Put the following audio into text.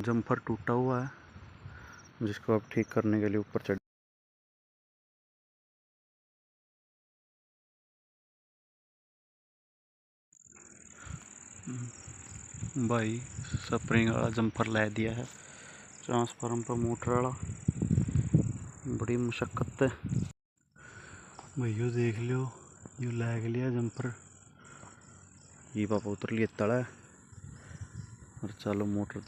Jumper टूटा हुआ है, जिसको अब ठीक करने के लिए ऊपर चढ़। भाई स्प्रिंग वाला जम्पर लै दिया है ट्रांसफार्म पर, मोटर वाला। बड़ी मुशक्कत है भैया, देख लो यू लैग लिया जम्पर। ये पापा उतर लिए तला और चलो मोटर